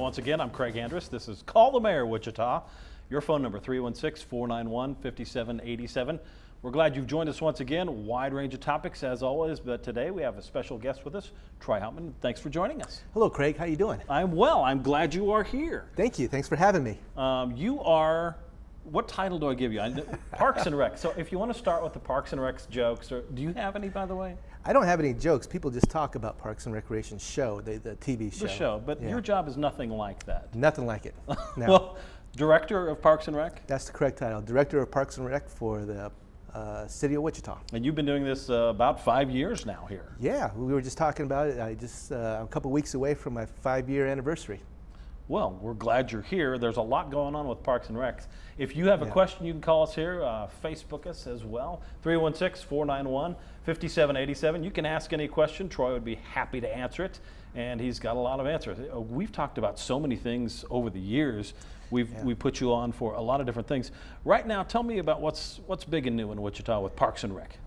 once again. I'm Craig Andrus. This is Call the Mayor Wichita. Your phone number, 316-491-5787. We're glad you've joined us once again. Wide range of topics as always, but today we have a special guest with us, Troy Houtman. Thanks for joining us. Hello, Craig. How you doing? I'm well. I'm glad you are here. Thank you. Thanks for having me. You are, what title do I give you? Parks and Rec. So if you want to start with the Parks and Rec jokes, or do you have any, by the way? I don't have any jokes. People just talk about Parks and Recreation show, the TV show. The show, but your job is nothing like that. Nothing like it. No. Well, Director of Parks and Rec? That's the correct title. Director of Parks and Rec for the City of Wichita. And you've been doing this about 5 years now here. Yeah, we were just talking about it. I'm a couple weeks away from my 5-year anniversary. Well, we're glad you're here. There's a lot going on with Parks and Recs. If you have a question, you can call us here, Facebook us as well, 316-491-5787. You can ask any question. Troy would be happy to answer it, and he's got a lot of answers. We've talked about so many things over the years. We put you on for a lot of different things. Right now, tell me about what's big and new in Wichita with Parks and Rec.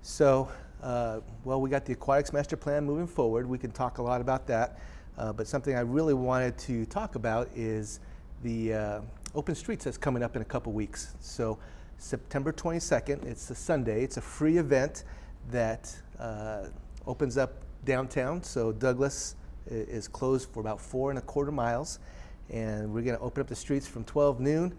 So, well, we got the Aquatics Master Plan moving forward. We can talk a lot about that. But something I really wanted to talk about is the Open Streets that's coming up in a couple weeks. So September 22nd, it's a Sunday. It's a free event that opens up downtown. So Douglas is closed for about 4¼ miles. And we're going to open up the streets from 12 noon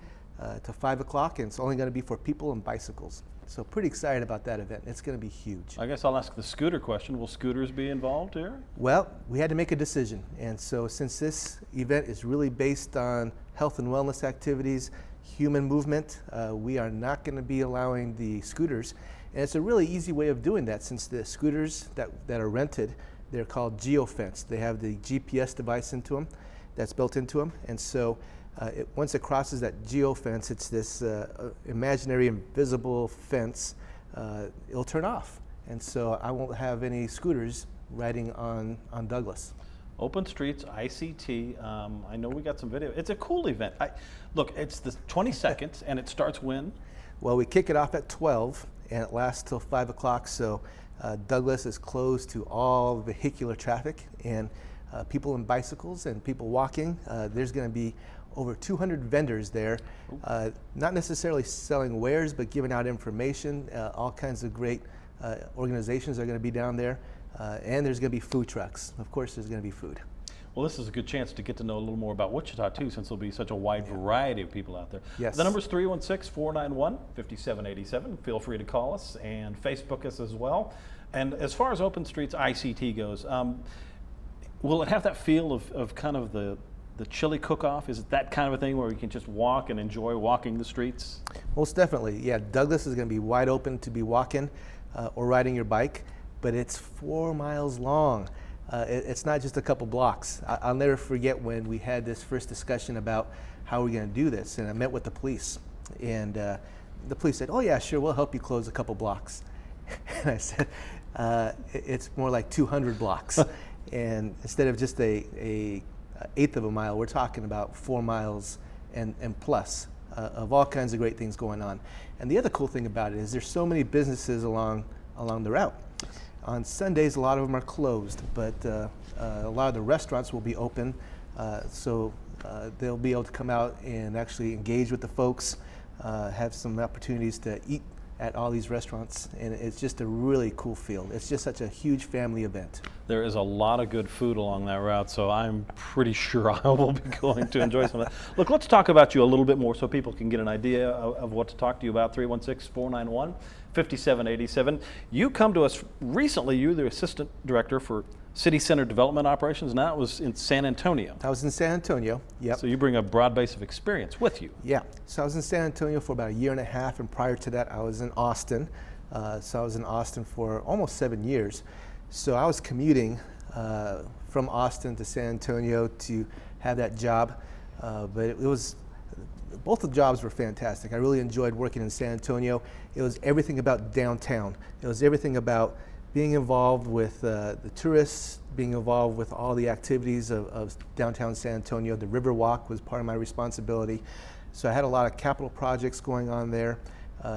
to 5 o'clock. And it's only going to be for people and bicycles. So pretty excited about that event. It's going to be huge. I guess I'll ask the scooter question. Will scooters be involved here? Well, we had to make a decision. And so since this event is really based on health and wellness activities, human movement, we are not going to be allowing the scooters. And it's a really easy way of doing that, since the scooters that are rented, they're called geofenced. They have the GPS device into them that's built into them. And so once it crosses that geofence, it's this imaginary invisible fence, it'll turn off. And so I won't have any scooters riding on Douglas. Open Streets, ICT, I know we got some video. It's a cool event. Look, it's the 22nd, and it starts when? Well, we kick it off at 12, and it lasts till 5 o'clock, so Douglas is closed to all vehicular traffic, and people in bicycles and people walking. There's going to be over 200 vendors there, not necessarily selling wares, but giving out information. All kinds of great organizations are going to be down there, and there's going to be food trucks. Of course, there's going to be food. Well, this is a good chance to get to know a little more about Wichita, too, since there'll be such a wide variety of people out there. Yes. The number's 316-491-5787. Feel free to call us and Facebook us as well. And as far as Open Streets ICT goes, will it have that feel of kind of the chili cook-off? Is it that kind of a thing where you can just walk and enjoy walking the streets? Most definitely. Yeah, Douglas is going to be wide open to be walking or riding your bike, but it's 4 miles long. It's not just a couple blocks. I'll never forget when we had this first discussion about how we're going to do this, and I met with the police, and the police said, "Oh yeah, sure, we'll help you close a couple blocks." And I said, "It's more like 200 blocks." And instead of just a eighth of a mile, we're talking about 4 miles and plus of all kinds of great things going on. And the other cool thing about it is there's so many businesses along the route. On Sundays, a lot of them are closed, but a lot of the restaurants will be open, so they'll be able to come out and actually engage with the folks, have some opportunities to eat at all these restaurants, and it's just a really cool field. It's just such a huge family event. There is a lot of good food along that route, so I'm pretty sure I will be going to enjoy some of that. Look, let's talk about you a little bit more so people can get an idea of what to talk to you about. 316-491-5787. You come to us recently. You're the Assistant Director for City Center Development Operations, and that was in San Antonio. I was in San Antonio, yep. So you bring a broad base of experience with you. Yeah, so I was in San Antonio for about 1.5 years, and prior to that I was in Austin. So I was in Austin for almost 7 years. So I was commuting from Austin to San Antonio to have that job, but both the jobs were fantastic. I really enjoyed working in San Antonio. It was everything about downtown. It was everything about being involved with the tourists, being involved with all the activities of downtown San Antonio. The River Walk was part of my responsibility. So I had a lot of capital projects going on there.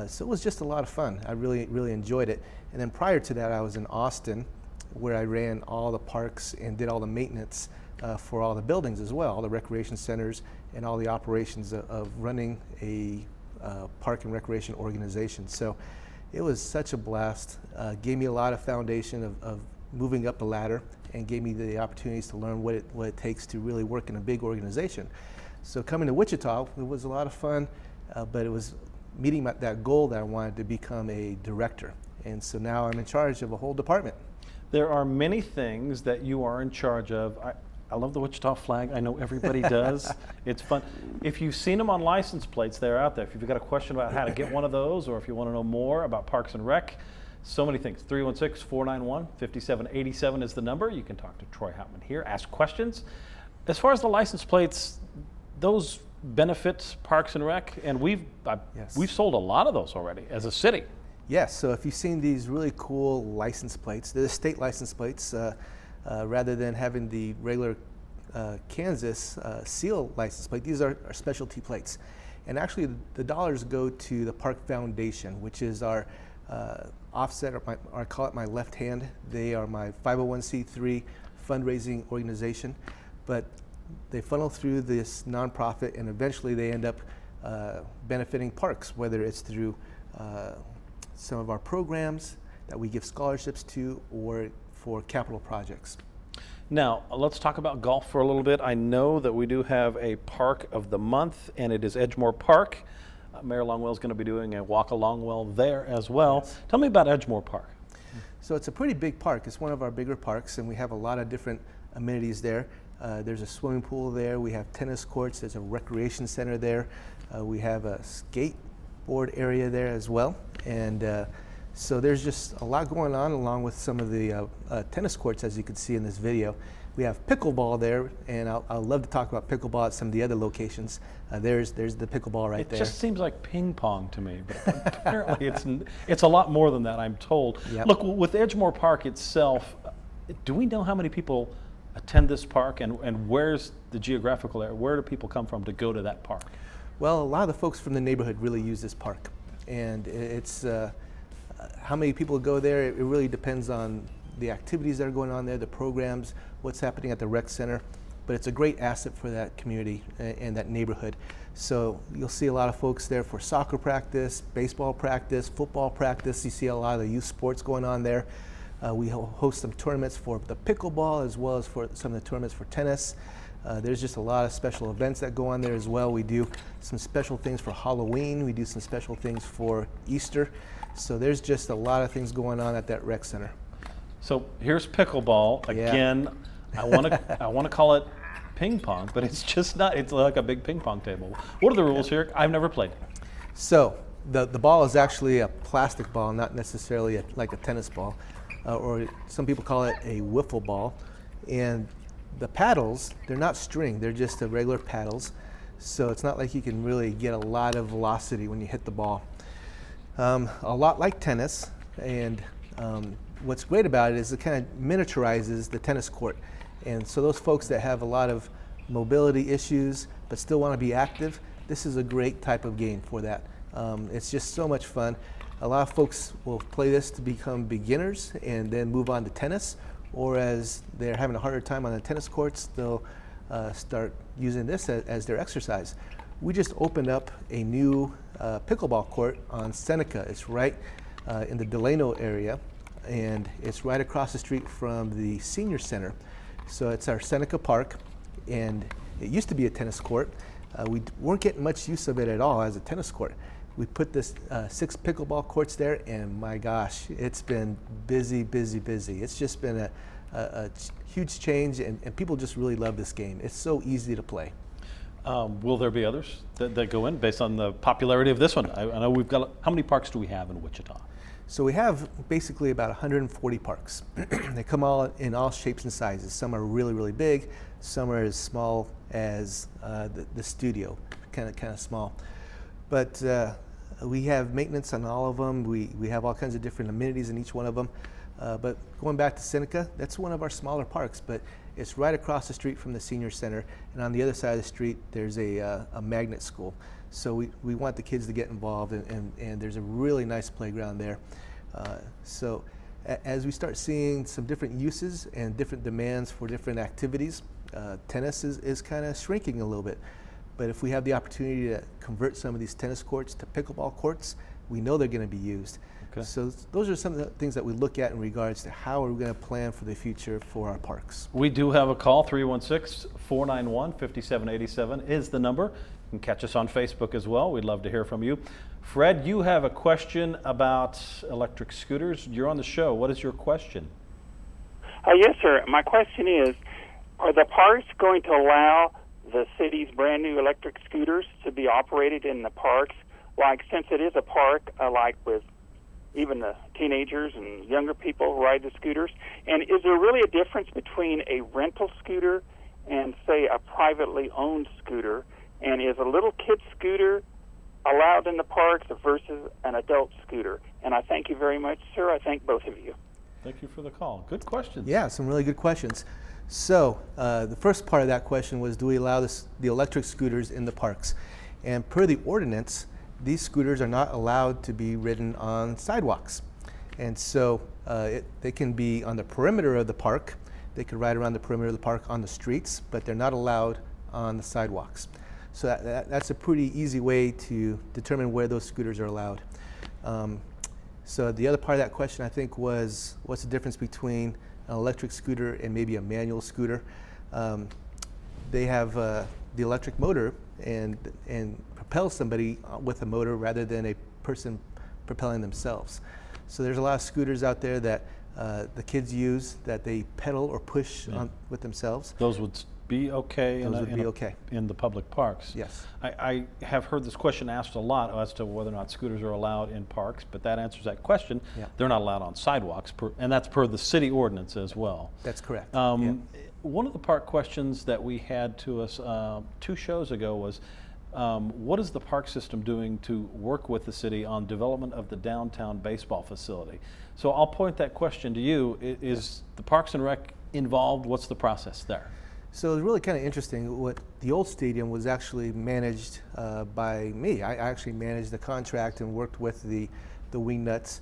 So it was just a lot of fun. I really enjoyed it. And then prior to that, I was in Austin, where I ran all the parks and did all the maintenance for all the buildings as well, all the recreation centers and all the operations of running a park and recreation organization. So it was such a blast. Gave me a lot of foundation of moving up the ladder, and gave me the opportunities to learn what it takes to really work in a big organization. So coming to Wichita, it was a lot of fun, but it was meeting that goal that I wanted to become a director. And so now I'm in charge of a whole department. There are many things that you are in charge of. I love the Wichita flag. I know everybody does. It's fun. If you've seen them on license plates, they're out there. If you've got a question about how to get one of those, or if you want to know more about Parks and Rec, so many things. 316-491-5787 is the number. You can talk to Troy Houtman here, ask questions. As far as the license plates, those benefit Parks and Rec, and we've sold a lot of those already as a city. Yes, so if you've seen these really cool license plates, they're the state license plates, rather than having the regular Kansas seal license plate. These are specialty plates. And actually the dollars go to the Park Foundation, which is our offset, or I call it my left hand. They are my 501c3 fundraising organization, but they funnel through this nonprofit, and eventually they end up benefiting parks, whether it's through some of our programs that we give scholarships to, or for capital projects. Now, let's talk about golf for a little bit. I know that we do have a Park of the Month, and it is Edgemore Park. Mayor Longwell is going to be doing a walk along well there as well. Yes. Tell me about Edgemore Park. So it's a pretty big park. It's one of our bigger parks, and we have a lot of different amenities there. There's a swimming pool there. We have tennis courts. There's a recreation center there. We have a skateboard area there as well. And so there's just a lot going on, along with some of the tennis courts, as you can see in this video. We have pickleball there, and I'll love to talk about pickleball at some of the other locations. There's the pickleball right there. It just seems like ping pong to me, but apparently it's a lot more than that, I'm told. Yep. Look, with Edgemore Park itself, do we know how many people attend this park, and where's the geographical area? Where do people come from to go to that park? Well, a lot of the folks from the neighborhood really use this park, and it's how many people go there, it really depends on the activities that are going on there, the programs, what's happening at the rec center, but it's a great asset for that community and that neighborhood. So you'll see a lot of folks there for soccer practice, baseball practice, football practice. You see a lot of the youth sports going on there. We host some tournaments for the pickleball, as well as for some of the tournaments for tennis. There's just a lot of special events that go on there as well. We do some special things for Halloween. We do some special things for Easter. So there's just a lot of things going on at that rec center. So here's pickleball again. Yeah. I want to call it ping pong, but it's just not. It's like a big ping pong table. What are the rules here? I've never played. So the ball is actually a plastic ball, not necessarily like a tennis ball, or some people call it a wiffle ball. And the paddles, they're not string. They're just the regular paddles. So it's not like you can really get a lot of velocity when you hit the ball. A lot like tennis, and what's great about it is it kind of miniaturizes the tennis court. And so those folks that have a lot of mobility issues but still want to be active, this is a great type of game for that. It's just so much fun. A lot of folks will play this to become beginners and then move on to tennis, or as they're having a harder time on the tennis courts, they'll start using this as their exercise. We just opened up a new pickleball court on Seneca. It's right in the Delano area, and it's right across the street from the senior center. So it's our Seneca Park, and it used to be a tennis court. We weren't getting much use of it at all as a tennis court. We put this 6 pickleball courts there, and my gosh, it's been busy, busy, busy. It's just been a huge change, and people just really love this game. It's so easy to play. Will there be others that go in based on the popularity of this one? I know we've got, how many parks do we have in Wichita? So we have basically about 140 parks. They come all in all shapes and sizes. Some are really, really big. Some are as small as the studio, kind of small. But we have maintenance on all of them. We have all kinds of different amenities in each one of them. But going back to Seneca, that's one of our smaller parks, but it's right across the street from the senior center, and on the other side of the street there's a magnet school. So we want the kids to get involved, and there's a really nice playground there. So as we start seeing some different uses and different demands for different activities, tennis is kind of shrinking a little bit. But if we have the opportunity to convert some of these tennis courts to pickleball courts, we know they're going to be used. Okay. So those are some of the things that we look at in regards to how are we going to plan for the future for our parks. We do have a call, 316-491-5787 is the number. You can catch us on Facebook as well. We'd love to hear from you. Fred, you have a question about electric scooters. You're on the show. What is your question? Yes, sir. My question is, are the parks going to allow the city's brand new electric scooters to be operated in the parks? Like, since it is a park, like with even the teenagers and younger people who ride the scooters, and is there really a difference between a rental scooter and, say, a privately owned scooter? And is a little kid scooter allowed in the parks versus an adult scooter? And I thank you very much, sir. I thank both of you. Thank you for the call. Good questions. Yeah, some really good questions. So the first part of that question was, do we allow the electric scooters in the parks? And per the ordinance, these scooters are not allowed to be ridden on sidewalks. And so they can be on the perimeter of the park. They could ride around the perimeter of the park on the streets, but they're not allowed on the sidewalks. So that's a pretty easy way to determine where those scooters are allowed. So the other part of that question, I think, was what's the difference between an electric scooter and maybe a manual scooter? They have the electric motor and propel somebody with a motor rather than a person propelling themselves. So there's a lot of scooters out there that the kids use that they pedal or push on with themselves. Those would be okay, in the public parks. Yes. I have heard this question asked a lot as to whether or not scooters are allowed in parks, but that answers that question. Yeah. They're not allowed on sidewalks, and that's per the city ordinance as well. That's correct. One of the park questions that we had to us 2 shows ago was, what is the park system doing to work with the city on development of the downtown baseball facility? So I'll point that question to you. Is the Parks and Rec involved? What's the process there? So it's really kind of interesting. What the old stadium was actually managed by me. I actually managed the contract and worked with the Wingnuts.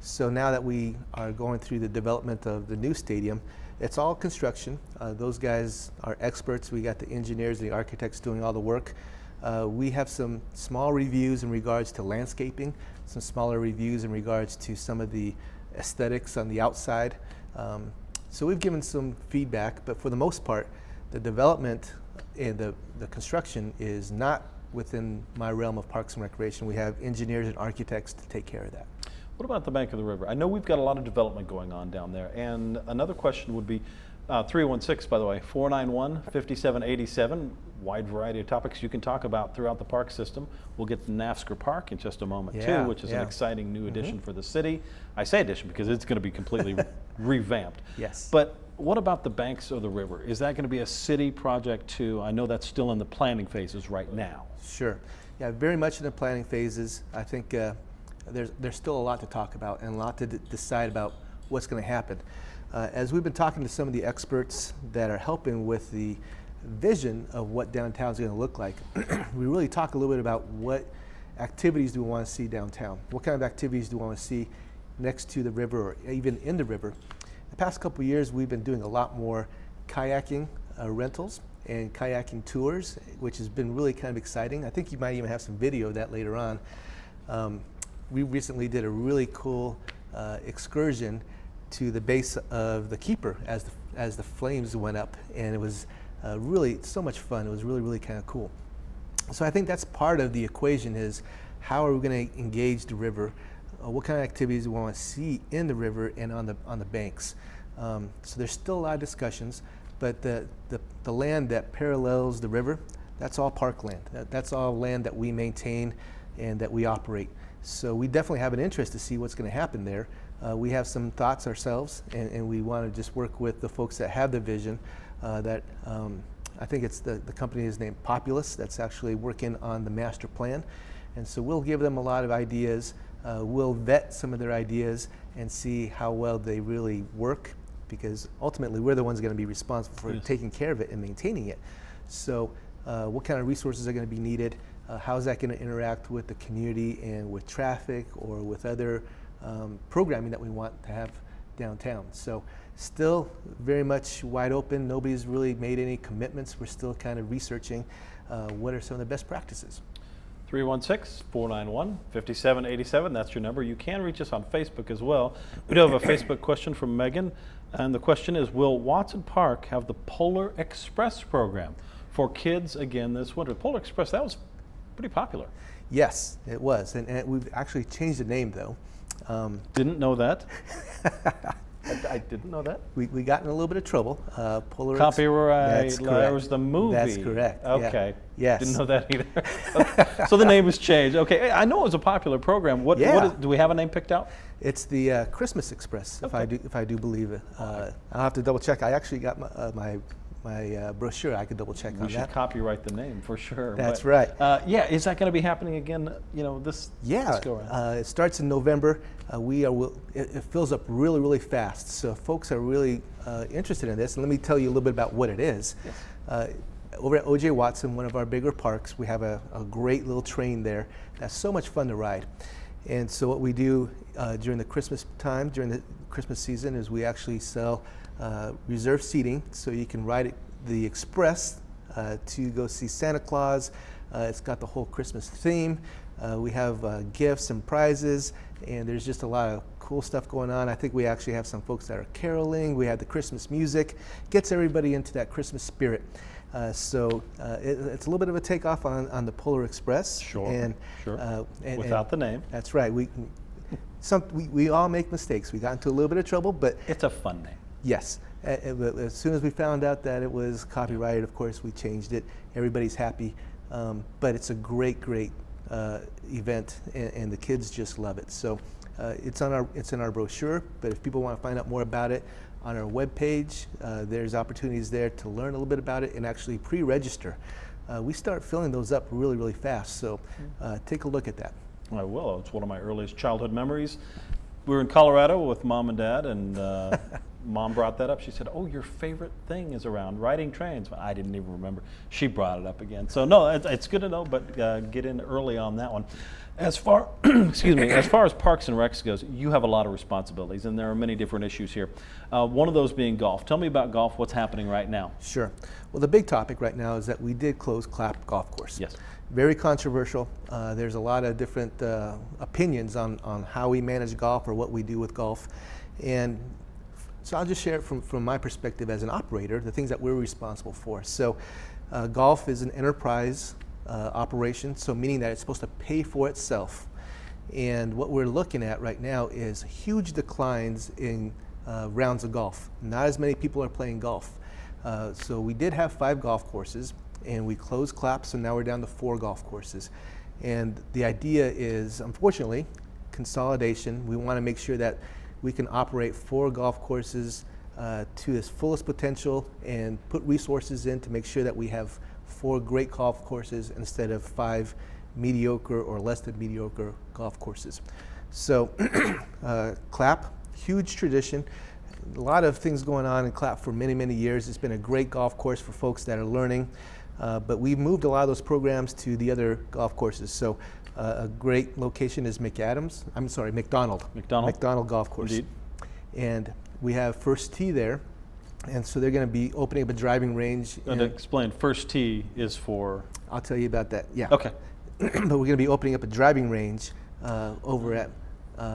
So now that we are going through the development of the new stadium, it's all construction. Those guys are experts. We got the engineers, the architects doing all the work. We have some small reviews in regards to landscaping, some smaller reviews in regards to some of the aesthetics on the outside. So we've given some feedback, but for the most part, the development and the construction is not within my realm of Parks and Recreation. We have engineers and architects to take care of that. What about the bank of the river? I know we've got a lot of development going on down there, and another question would be 316, by the way, 491-5787. Wide variety of topics you can talk about throughout the park system. We'll get to NAFSCR Park in just a moment too, which is an exciting new addition for the city. I say addition because it's going to be completely revamped. Yes. But what about the banks of the river? Is that going to be a city project too? I know that's still in the planning phases right now. Sure. Yeah, very much in the planning phases. I think there's still a lot to talk about and a lot to decide about what's going to happen. As we've been talking to some of the experts that are helping with the vision of what downtown is going to look like, we really talk a little bit about what activities do we want to see downtown. What kind of activities do we want to see next to the river or even in the river? The past couple of years, we've been doing a lot more kayaking rentals and kayaking tours, which has been really kind of exciting. I think you might even have some video of that later on. We recently did a really cool excursion to the base of the Keeper as the flames went up, and it was really so much fun. It was really, really kind of cool. So I think that's part of the equation is how are we going to engage the river? What kind of activities we want to see in the river and on the banks? So there's still a lot of discussions, but the land that parallels the river, that's all parkland. That's all land that we maintain and that we operate. So we definitely have an interest to see what's going to happen there. We have some thoughts ourselves, and we want to just work with the folks that have the vision. I think it's the company is named Populous that's actually working on the master plan. And so we'll give them a lot of ideas. We'll vet some of their ideas and see how well they really work, because ultimately we're the ones going to be responsible for taking care of it and maintaining it. So what kind of resources are going to be needed? How is that going to interact with the community and with traffic or with other programming that we want to have downtown. So still very much wide open. Nobody's really made any commitments. We're still kind of researching what are some of the best practices. 316-491-5787. That's your number. You can reach us on Facebook as well. We do have a Facebook question from Megan, and the question is, will Watson Park have the Polar Express program for kids again this winter? Polar Express, that was pretty popular. Yes, it was, and we've actually changed the name though. Didn't know that. I didn't know that. We got in a little bit of trouble. Polar Copyright, That's correct. that was the movie. That's correct. Okay. Yeah. Yes. Didn't know that either. So the name was changed. Okay, I know it was a popular program. What do we have a name picked out? It's the Christmas Express, if I do believe it. I'll have to double check. I actually got my brochure. I could double check on that. We should copyright the name for sure. That's right. Yeah, is that going to be happening again? This go around? It starts in November. It fills up really, really fast. So folks are really interested in this. And let me tell you a little bit about what it is. Yes. Over at O.J. Watson, one of our bigger parks, we have a great little train there that's so much fun to ride. And so what we do during the Christmas time, during the Christmas season, is we actually sell reserved seating, so you can ride the Express to go see Santa Claus. It's got the whole Christmas theme. We have gifts and prizes, and there's just a lot of cool stuff going on. I think we actually have some folks that are caroling. We have the Christmas music. Gets everybody into that Christmas spirit. So it's a little bit of a takeoff on the Polar Express. Sure. Without the name. That's right. We all make mistakes. We got into a little bit of trouble, but it's a fun name. Yes. As soon as we found out that it was copyrighted, of course, we changed it. Everybody's happy. But it's a great event, and the kids just love it. So it's in our brochure, but if people want to find out more about it, on our webpage, there's opportunities there to learn a little bit about it and actually pre-register. We start filling those up really, really fast, so take a look at that. I will. It's one of my earliest childhood memories. We were in Colorado with Mom and Dad, and Mom brought that up. She said, "Oh, your favorite thing is around riding trains." I didn't even remember. She brought it up again. So no, it's good to know, but get in early on that one. As far, as far as Parks and Recs goes, you have a lot of responsibilities, and there are many different issues here. One of those being golf. Tell me about golf. What's happening right now? Sure. Well, the big topic right now is that we did close Clapp Golf Course. Yes. Very controversial. There's a lot of different opinions on how we manage golf or what we do with golf. And so I'll just share it from my perspective as an operator, the things that we're responsible for. So golf is an enterprise operation, so meaning that it's supposed to pay for itself. And what we're looking at right now is huge declines in rounds of golf. Not as many people are playing golf. So we did have 5 golf courses, and we closed Clapp, so now we're down to 4 golf courses. And the idea is, unfortunately, consolidation. We want to make sure that we can operate 4 golf courses to its fullest potential and put resources in to make sure that we have 4 great golf courses instead of 5 mediocre or less than mediocre golf courses. So Clapp, huge tradition. A lot of things going on in Clapp for many, many years. It's been a great golf course for folks that are learning. But we've moved a lot of those programs to the other golf courses. So a great location is McDonald. McDonald Golf Course. Indeed. And we have First Tee there. And so they're going to be opening up a driving range. And explain, First Tee is for? I'll tell you about that, yeah. Okay. But we're going to be opening up a driving range over at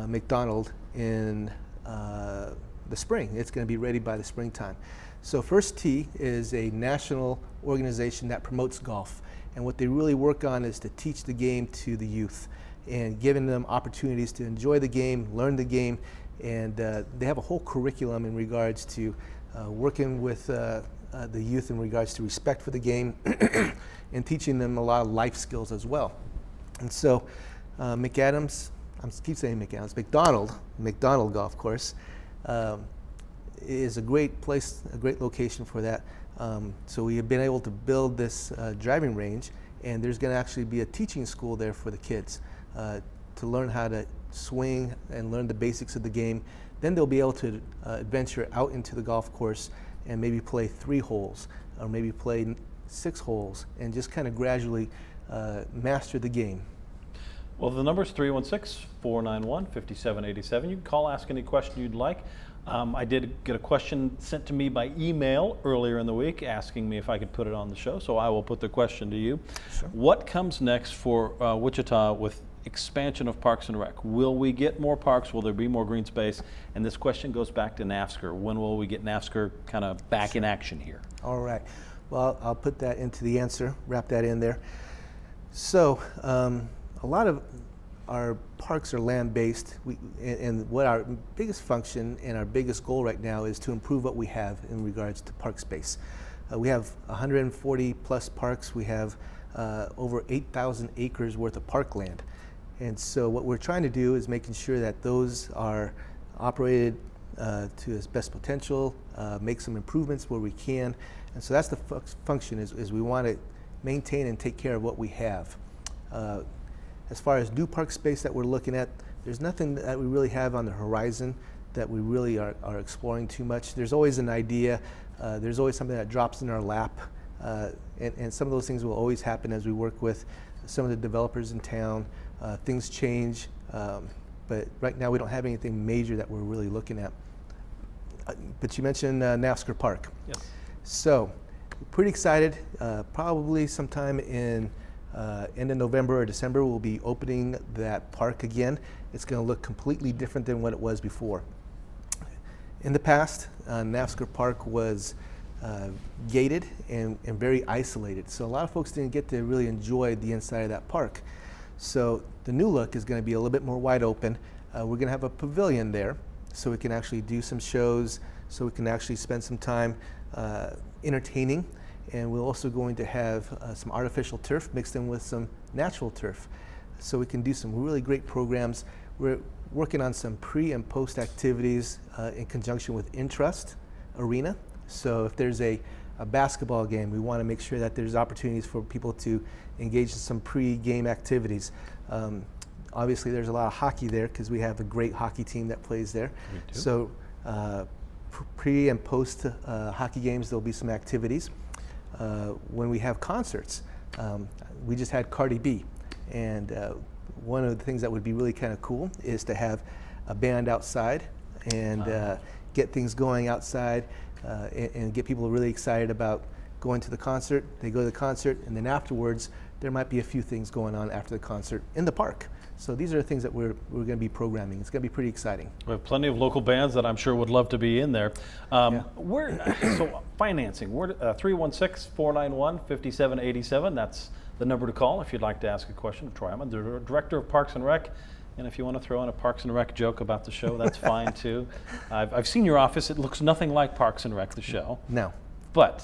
McDonald in the spring. It's going to be ready by the springtime. So First Tee is a national organization that promotes golf. And what they really work on is to teach the game to the youth and giving them opportunities to enjoy the game, learn the game. And they have a whole curriculum in regards to working with the youth in regards to respect for the game and teaching them a lot of life skills as well. And so McDonald Golf Course is a great place, a great location for that. So we have been able to build this driving range, and there's going to actually be a teaching school there for the kids to learn how to swing and learn the basics of the game. Then they'll be able to venture out into the golf course and maybe play 3 holes or maybe play 6 holes and just kind of gradually master the game. Well, the number is 316-491-5787. You can call, ask any question you'd like. I did get a question sent to me by email earlier in the week asking me if I could put it on the show, so I will put the question to you. Sure. What comes next for Wichita with expansion of Parks and Rec? Will we get more parks? Will there be more green space? And this question goes back to NAFSCR. When will we get NAFSCR kind of back in action here? All right. Well, I'll put that into the answer, wrap that in there. So, a lot of our parks are land-based, and what our biggest function and our biggest goal right now is to improve what we have in regards to park space. We have 140 plus parks. We have over 8,000 acres worth of parkland. And so what we're trying to do is making sure that those are operated to its best potential, make some improvements where we can. And so that's the function is we want to maintain and take care of what we have. As far as new park space that we're looking at, there's nothing that we really have on the horizon that we really are exploring too much. There's always an idea. There's always something that drops in our lap. And some of those things will always happen as we work with some of the developers in town. Things change, but right now we don't have anything major that we're really looking at. But you mentioned NAFSCR Park. Yes. So, pretty excited. Probably sometime in end of November or December, we'll be opening that park again. It's going to look completely different than what it was before. In the past, NAFSCR Park was gated and very isolated. So a lot of folks didn't get to really enjoy the inside of that park. So the new look is going to be a little bit more wide open. We're going to have a pavilion there so we can actually do some shows, so we can actually spend some time entertaining. And we're also going to have some artificial turf mixed in with some natural turf. So we can do some really great programs. We're working on some pre and post activities in conjunction with Intrust Arena. So if there's a basketball game, we want to make sure that there's opportunities for people to engage in some pre-game activities. Obviously there's a lot of hockey there because we have a great hockey team that plays there. We do. So pre and post hockey games, there'll be some activities. When we have concerts, we just had Cardi B, and one of the things that would be really kind of cool is to have a band outside and get things going outside and get people really excited about going to the concert. They go to the concert, and then afterwards there might be a few things going on after the concert in the park. So these are the things that we're going to be programming. It's going to be pretty exciting. We have plenty of local bands that I'm sure would love to be in there. So financing, 316-491-5787. That's the number to call if you'd like to ask a question of Troy Houtman, the Director of Parks and Rec. And if you want to throw in a Parks and Rec joke about the show, that's fine too. I've seen your office. It looks nothing like Parks and Rec, the show. No. But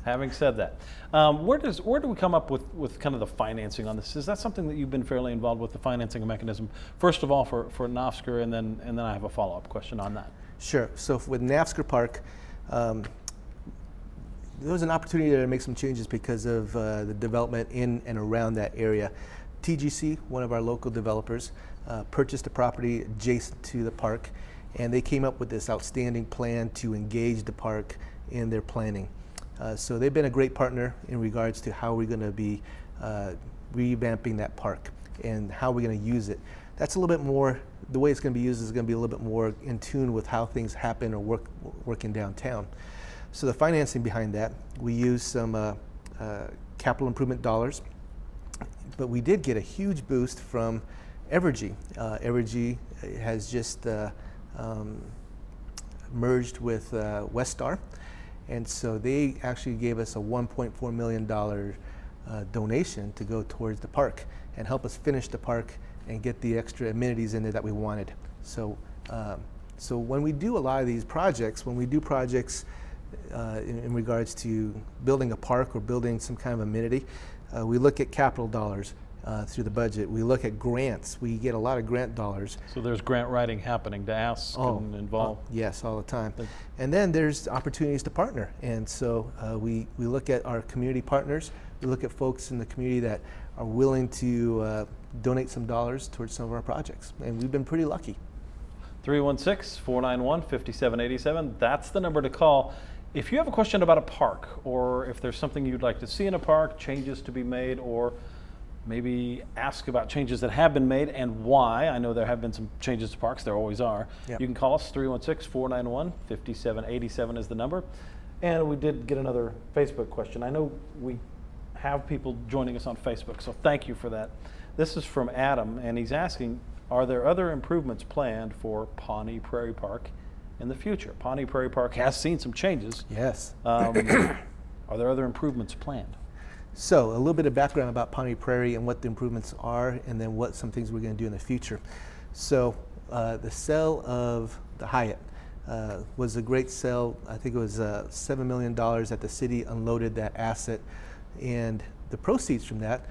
having said that, where do we come up with kind of the financing on this? Is that something that you've been fairly involved with, the financing mechanism? First of all, for NAFSCR, and then I have a follow-up question on that. Sure. So with NAFSCR Park, there was an opportunity to make some changes because of the development in and around that area. TGC, one of our local developers, purchased a property adjacent to the park, and they came up with this outstanding plan to engage the park in their planning. So they've been a great partner in regards to how we're going to be revamping that park and how we're going to use it. That's a little bit more, the way it's going to be used is going to be a little bit more in tune with how things happen or working downtown. So the financing behind that, we use some capital improvement dollars, but we did get a huge boost from Evergy. Evergy has just merged with Westar, and so they actually gave us a $1.4 million donation to go towards the park and help us finish the park and get the extra amenities in there that we wanted. So, so when we do a lot of these projects, when we do projects in regards to building a park or building some kind of amenity, we look at capital dollars through the budget. We look at grants. We get a lot of grant dollars. So there's grant writing happening to ask and involve. Yes, all the time. And then there's opportunities to partner. And so we look at our community partners. We look at folks in the community that are willing to donate some dollars towards some of our projects. And we've been pretty lucky. 316-491-5787. That's the number to call. If you have a question about a park, or if there's something you'd like to see in a park, changes to be made, or maybe ask about changes that have been made and why. I know there have been some changes to parks, there always are. Yep. You can call us, 316-491-5787 is the number. And we did get another Facebook question. I know we have people joining us on Facebook, so thank you for that. This is from Adam, and he's asking, are there other improvements planned for Pawnee Prairie Park in the future? Pawnee Prairie Park has seen some changes. Yes. Are there other improvements planned? So a little bit of background about Pawnee Prairie and what the improvements are, and then what some things we're going to do in the future. So the sale of the Hyatt was a great sale. I think it was $7 million that the city unloaded that asset, and the proceeds from that,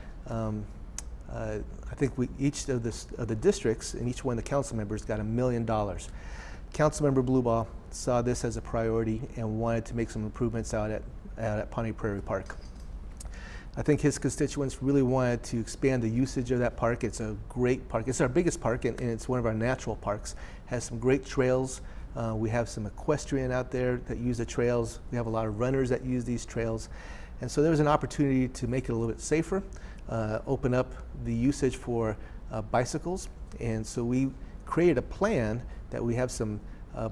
I think each of the districts and each one of the council members got $1 million. Councilmember Blueball saw this as a priority and wanted to make some improvements out at Pawnee Prairie Park. I think his constituents really wanted to expand the usage of that park. It's a great park. It's our biggest park, and it's one of our natural parks. It has some great trails. We have some equestrian out there that use the trails. We have a lot of runners that use these trails. And so there was an opportunity to make it a little bit safer, open up the usage for bicycles. And so we created a plan that we have some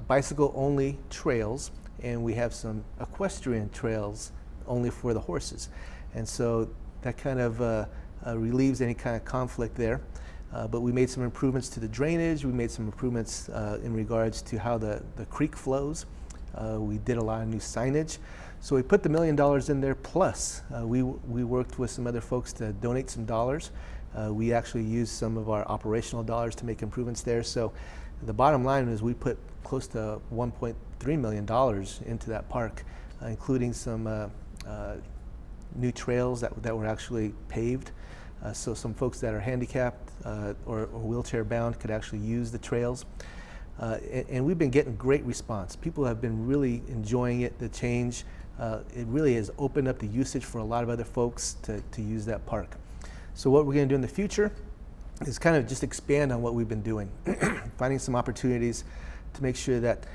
bicycle-only trails, and we have some equestrian trails only for the horses. And so that kind of relieves any kind of conflict there. But we made some improvements to the drainage. We made some improvements in regards to how the creek flows. We did a lot of new signage. So we put the $1 million in there, plus we worked with some other folks to donate some dollars. We actually used some of our operational dollars to make improvements there. So the bottom line is we put close to $1.3 million into that park, including some new trails that were actually paved. So some folks that are handicapped or wheelchair bound could actually use the trails. And we've been getting great response. People have been really enjoying it, the change. It really has opened up the usage for a lot of other folks to use that park. So what we're going to do in the future is kind of just expand on what we've been doing, finding some opportunities to make sure that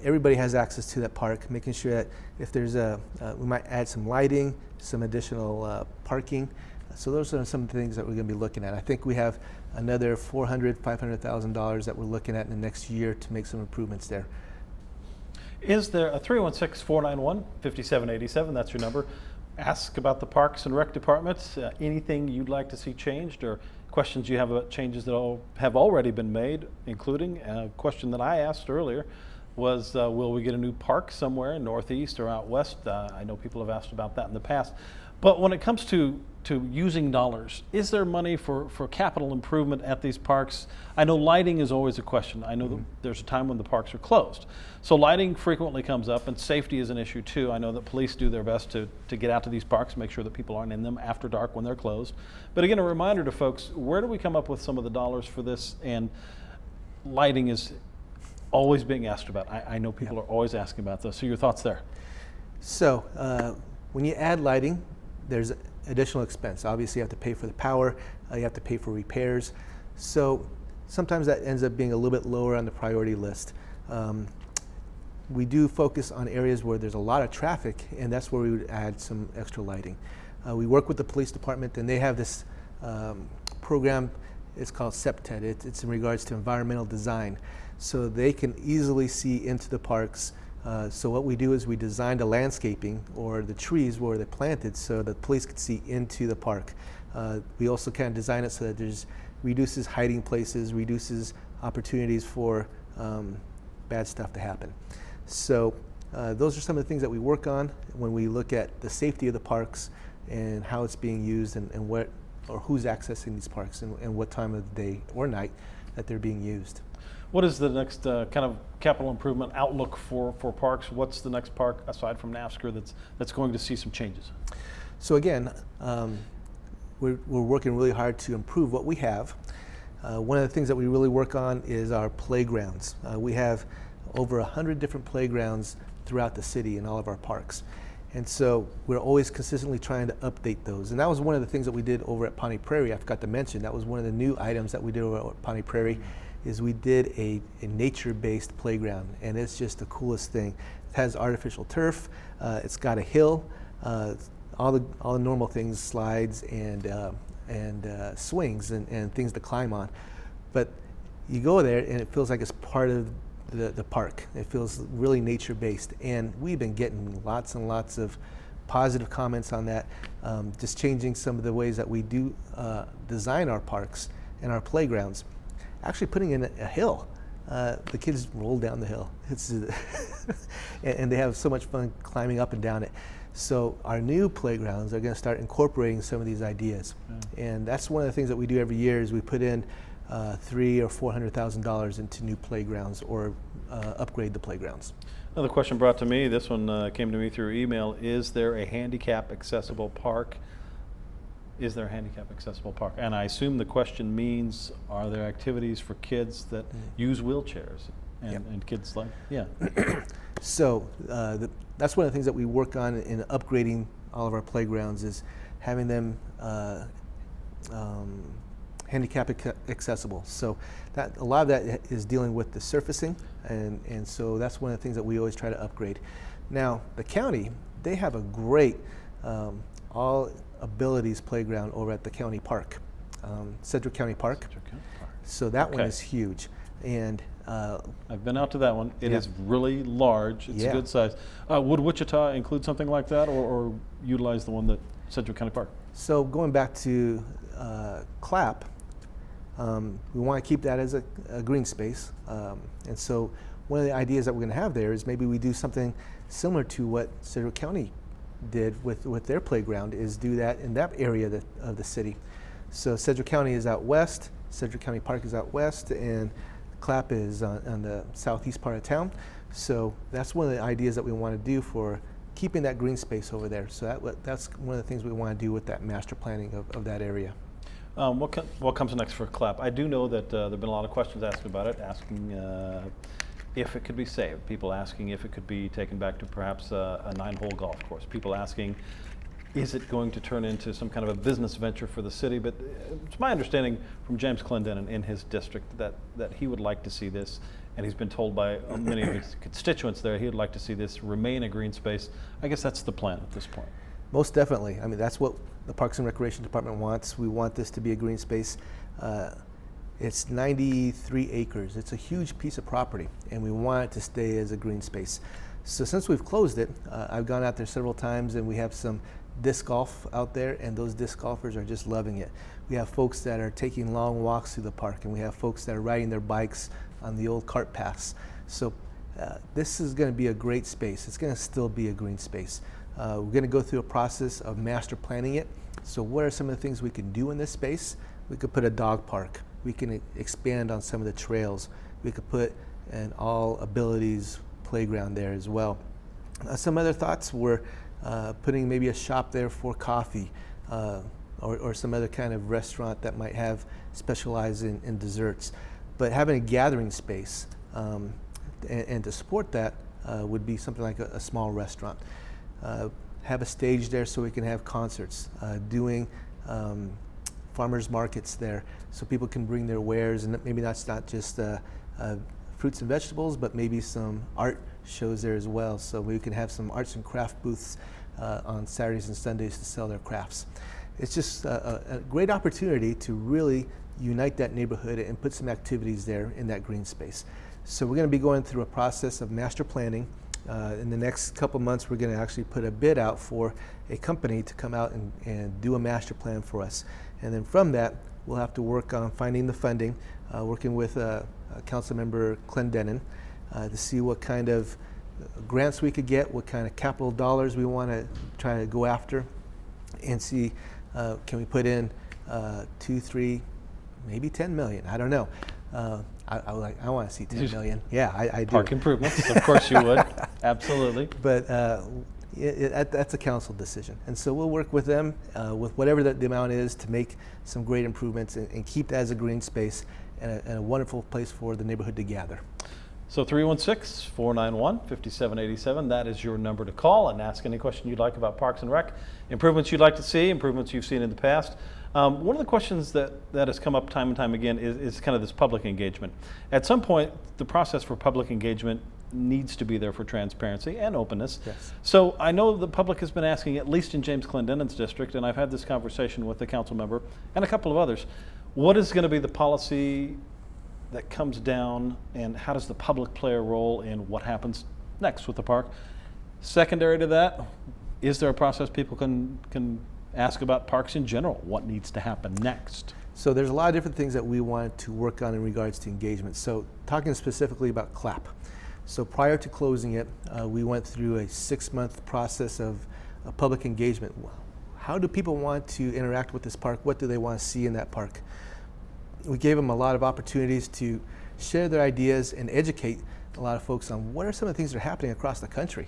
everybody has access to that park, making sure that if there's we might add some lighting, some additional parking. So those are some of the things that we're going to be looking at. I think we have another $500,000 that we're looking at in the next year to make some improvements there. Is there a 316-491-5787? That's your number. Ask about the Parks and Rec departments. Anything you'd like to see changed, or questions you have about changes that have already been made, including a question that I asked earlier was, will we get a new park somewhere in Northeast or out West? I know people have asked about that in the past. But when it comes to using dollars, is there money for capital improvement at these parks? I know lighting is always a question. I know that there's a time when the parks are closed. So lighting frequently comes up, and safety is an issue too. I know that police do their best to get out to these parks, make sure that people aren't in them after dark when they're closed. But again, a reminder to folks, where do we come up with some of the dollars for this? And lighting is always being asked about. I know people are always asking about this. So your thoughts there? So when you add lighting, there's additional expense. Obviously, you have to pay for the power, you have to pay for repairs. So sometimes that ends up being a little bit lower on the priority list. We do focus on areas where there's a lot of traffic, and that's where we would add some extra lighting. We work with the police department, and they have this program. It's called SEPTED. It's in regards to environmental design. So they can easily see into the parks. So what we do is we design the landscaping or the trees where they're planted so that police can see into the park. We also kind of design it so that there's reduces hiding places, reduces opportunities for bad stuff to happen. So those are some of the things that we work on when we look at the safety of the parks and how it's being used and what or who's accessing these parks and what time of the day or night that they're being used. What is the next kind of capital improvement outlook for parks? What's the next park aside from NAFSCR that's going to see some changes? So again, we're working really hard to improve what we have. One of the things that we really work on is our playgrounds. We have over 100 different playgrounds throughout the city in all of our parks. And so we're always consistently trying to update those. And that was one of the things that we did over at Pawnee Prairie. I forgot to mention, that was one of the new items that we did over at Pawnee Prairie, is we did a nature-based playground, and it's just the coolest thing. It has artificial turf, it's got a hill, all the normal things, slides and and swings and things to climb on. But you go there and it feels like it's part of the park. It feels really nature-based, and we've been getting lots and lots of positive comments on that. Just changing some of the ways that we do design our parks and our playgrounds. Actually putting in a hill. The kids roll down the hill. It's and they have so much fun climbing up and down it. So our new playgrounds are going to start incorporating some of these ideas, and that's one of the things that we do every year. Is we put in $300,000 or $400,000 into new playgrounds or upgrade the playgrounds. Another question brought to me. This one came to me through email. Is there a handicap accessible park? Is there a handicap accessible park? And I assume the question means, are there activities for kids that use wheelchairs and kids like, So that's one of the things that we work on in upgrading all of our playgrounds, is having them handicap accessible. So that a lot of that is dealing with the surfacing, and so that's one of the things that we always try to upgrade. Now the county, they have a great all abilities playground over at the county park, Sedgwick County Park. So that one is huge, and I've been out to that one. It is really large. It's a good size. Would Wichita include something like that, or utilize the one that Sedgwick County Park? So going back to CLAP, we want to keep that as a green space, and so one of the ideas that we're going to have there is maybe we do something similar to what Sedgwick County did with their playground, is do that in that area of the city. So Sedgwick County is out west, Sedgwick County Park is out west, and CLAP is on the southeast part of town. So that's one of the ideas that we want to do for keeping that green space over there. So that's one of the things we want to do with that master planning of that area. What comes next for CLAP? I do know that there have been a lot of questions asked about it, asking if it could be saved. People asking if it could be taken back to perhaps a 9-hole golf course. People asking, is it going to turn into some kind of a business venture for the city? But it's my understanding from James Clendenin in his district that he would like to see this, and he's been told by many of his constituents there, he would like to see this remain a green space. I guess that's the plan at this point. Most definitely. I mean, that's what the Parks and Recreation Department wants. We want this to be a green space. It's 93 acres. It's a huge piece of property, and we want it to stay as a green space. So since we've closed it, I've gone out there several times, and we have some disc golf out there, and those disc golfers are just loving it. We have folks that are taking long walks through the park, and we have folks that are riding their bikes on the old cart paths. So this is going to be a great space. It's going to still be a green space. We're going to go through a process of master planning it. So what are some of the things we can do in this space? We could put a dog park. We can expand on some of the trails. We could put an all abilities playground there as well. Some other thoughts were putting maybe a shop there for coffee, or some other kind of restaurant that might have specialize in desserts. But having a gathering space, and to support that would be something like a small restaurant. Have a stage there so we can have concerts, doing farmers markets there so people can bring their wares, and maybe that's not just fruits and vegetables, but maybe some art shows there as well. So we can have some arts and craft booths on Saturdays and Sundays to sell their crafts. It's just a great opportunity to really unite that neighborhood and put some activities there in that green space. So we're going to be going through a process of master planning. In the next couple months, we're going to actually put a bid out for a company to come out and do a master plan for us. And then from that, we'll have to work on finding the funding, working with Councilmember Clendenin to see what kind of grants we could get, what kind of capital dollars we want to try to go after, and see can we put in 2, 3, maybe 10 million. I don't know. I want to see 10 million. Yeah, I do. Park improvements, of course you would. Absolutely. But that's a council decision. And so we'll work with them with whatever the amount is to make some great improvements and keep that as a green space and a wonderful place for the neighborhood to gather. So 316-491-5787, that is your number to call and ask any question you'd like about Parks and Rec, improvements you'd like to see, improvements you've seen in the past. One of the questions that has come up time and time again is kind of this public engagement. At some point, the process for public engagement needs to be there for transparency and openness. Yes. So I know the public has been asking, at least in James Clendenin's district, and I've had this conversation with the council member and a couple of others, what is going to be the policy that comes down, and how does the public play a role in what happens next with the park? Secondary to that, is there a process people can ask about parks in general? What needs to happen next? So there's a lot of different things that we wanted to work on in regards to engagement. So talking specifically about CLAP. So prior to closing it, we went through a 6-month process of public engagement. How do people want to interact with this park? What do they want to see in that park? We gave them a lot of opportunities to share their ideas and educate a lot of folks on what are some of the things that are happening across the country.